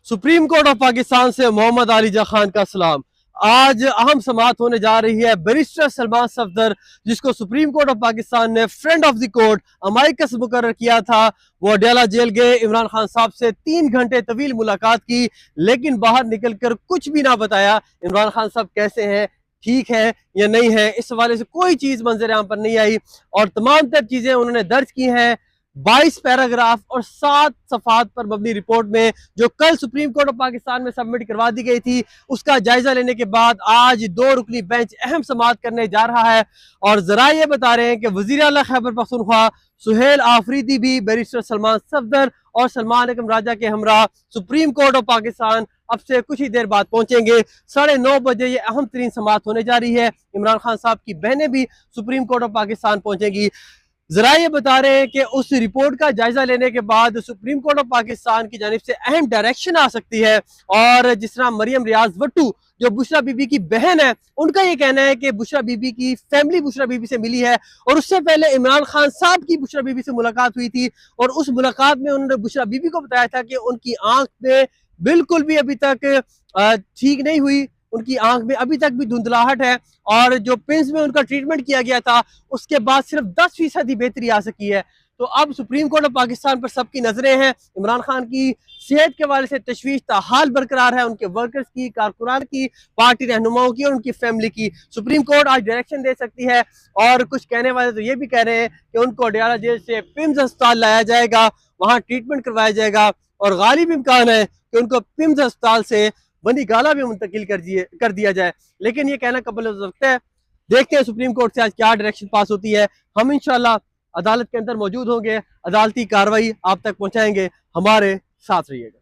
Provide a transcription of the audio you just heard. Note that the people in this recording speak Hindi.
सुप्रीम कोर्ट ऑफ पाकिस्तान से मोहम्मद अली खान का सलाम। आज अहम समाअत होने जा रही है बैरिस्टर सलमान सफदर, जिसको सुप्रीम कोर्ट ऑफ पाकिस्तान ने friend of the court amicus मुकर्रर किया था। वो अडयाला जेल गए, इमरान खान साहब से 3 घंटे तवील मुलाकात की, लेकिन बाहर निकलकर कुछ भी ना बताया इमरान खान साहब कैसे हैं, ठीक है या नहीं है। इस हवाले से कोई चीज मंजर आम पर नहीं आई और तमाम तर चीजें उन्होंने दर्ज की हैं 22 पैराग्राफ और 7 सफात पर मबनी रिपोर्ट में, जो कल सुप्रीम कोर्ट ऑफ पाकिस्तान में सबमिट करवा दी गई थी। उसका जायजा लेने के बाद आज 2 रुकनी बेंच अहम समाअत करने जा रहा है और जरा ये बता रहे हैं कि वजीर आला खैबर पख्तूनख्वा सुहेल आफरीदी भी बैरिस्टर सलमान सफदर और सलमान अकरम राजा के हमरा सुप्रीम कोर्ट ऑफ पाकिस्तान अब से कुछ ही देर बाद पहुंचेंगे। 9:30 बजे ये अहम तरीन समाअत होने जा रही है। इमरान खान साहब की बहनें भी सुप्रीम कोर्ट ऑफ पाकिस्तान पहुंचेंगी। जरा ये बता रहे हैं कि उस रिपोर्ट का जायजा लेने के बाद सुप्रीम कोर्ट ऑफ पाकिस्तान की जानिब से अहम डायरेक्शन आ सकती है। और जिस तरह मरियम रियाज वट्टू जो बुशरा बीबी की बहन है, उनका ये कहना है कि बुशरा बीबी की फैमिली बुशरा बीबी से मिली है और उससे पहले इमरान खान साहब की बुशरा बीबी से मुलाकात हुई थी और उस मुलाकात में उन्होंने बुशरा बीबी को बताया था कि उनकी आंख में बिल्कुल भी अभी तक ठीक नहीं हुई, उनकी आंख में अभी तक भी धुंधलाहट है और जो पिंस में उनका ट्रीटमेंट किया गया था उसके बाद सिर्फ 10% ही बेहतरी आ सकी है। तो अब सुप्रीम कोर्ट ऑफ पाकिस्तान पर सबकी नजरें हैं। इमरान खान की सेहत के हवाले से तशवीश ताहाल बरकरार है, उनके वर्कर्स की, कारकुनान की, पार्टी रहनुमाओं की और उनकी फैमिली की। सुप्रीम कोर्ट आज डायरेक्शन दे सकती है और कुछ कहने वाले तो ये भी कह रहे हैं कि उनको अडयाला जेल से पिम्स अस्पताल लाया जाएगा, वहां ट्रीटमेंट करवाया जाएगा और गालिब इम्कान है कि उनको पिम्स अस्पताल से बनी गाला भी मुंतकिल कर दिया जाए। लेकिन ये कहना कबल वक्त है, देखते हैं सुप्रीम कोर्ट से आज क्या डायरेक्शन पास होती है। हम इंशाल्लाह अदालत के अंदर मौजूद होंगे, अदालती कार्रवाई आप तक पहुंचाएंगे। हमारे साथ रहिएगा।